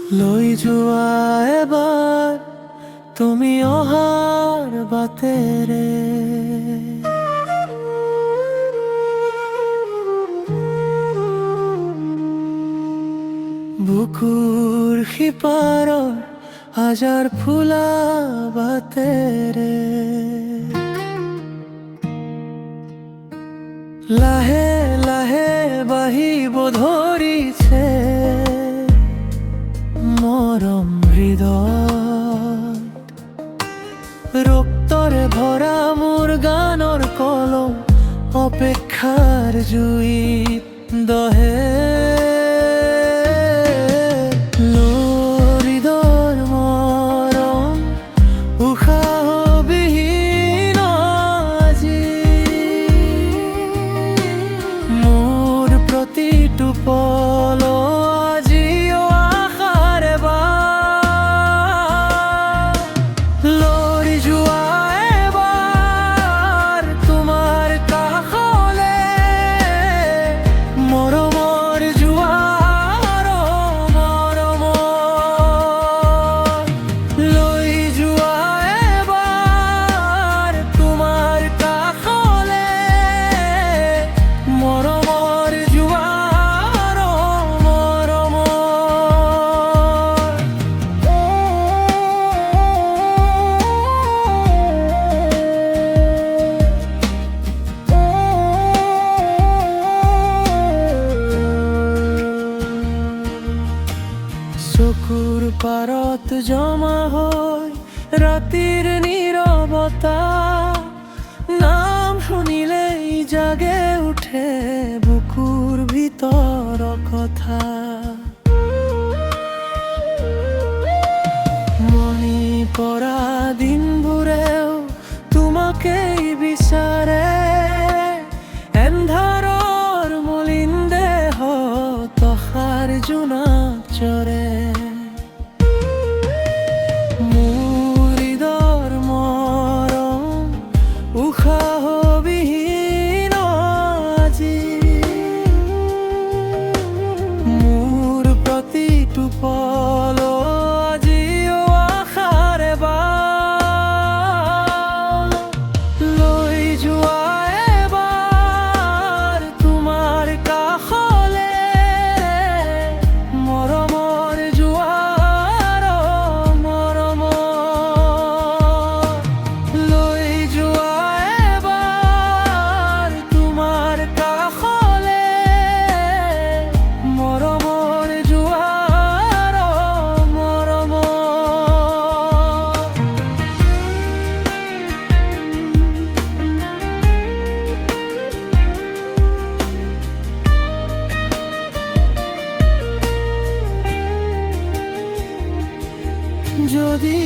লৈ যোৱা এবাৰ তুমি অহাৰ বাটেৰে, বুকুৰ সিপাৰৰ হাজাৰ ফুলা বাটেৰে। লাহে লাহে বাঢ়িব ধৰিছে মৰম হৃদয়, ৰক্তৰে ভৰা মোৰ গানৰ কলম অপেক্ষাৰ জুইত দহে। হৃদয়ৰ মৰম উশাহবিহীন আজি, মোৰ প্ৰতিটো পল আজিও আশাৰে বাৰ। লৈ যোৱা এবাৰ তোমাৰ কাষলে, মৰমৰ জোৱাৰ মৰমৰ। লৈ যোৱা এবাৰ তোমাৰ কাষলে, মৰমৰ জোৱাৰ মৰমৰ। চকুৰ পাৰত জমা হৈ ৰাতিৰ নীৰৱতা, নাম শুনিলেই জাগে উঠে বুকুৰ ভিতৰৰ কথা। মনি পৰা দিনবোৰেও তোমাকেই বিচাৰে, এন্ধাৰৰ মলিন দেহ তহাৰ জোনাক চৰে। মোৰ হৃদয়ৰ মৰম উশাহবিহীন আজি, মোৰ প্ৰতিটো পল আজিও আশাৰে বাৰ। লৈ যোৱা এবাৰ তোমাৰ কাষলে, মৰমৰ জোৱাৰ মৰমৰ। লৈ যোৱা এবাৰ তোমাৰ কাষলে, মৰমৰ জোৱাৰ মৰমৰ। যদি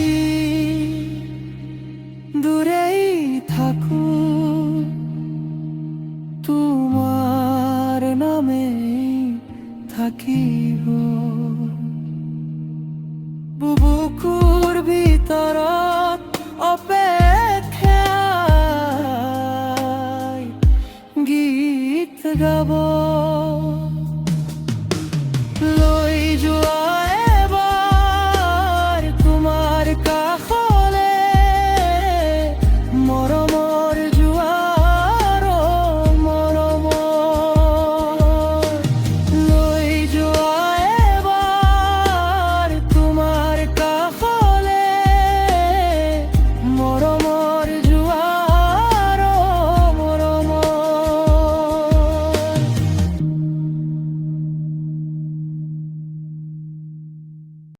দূরেই থাকো,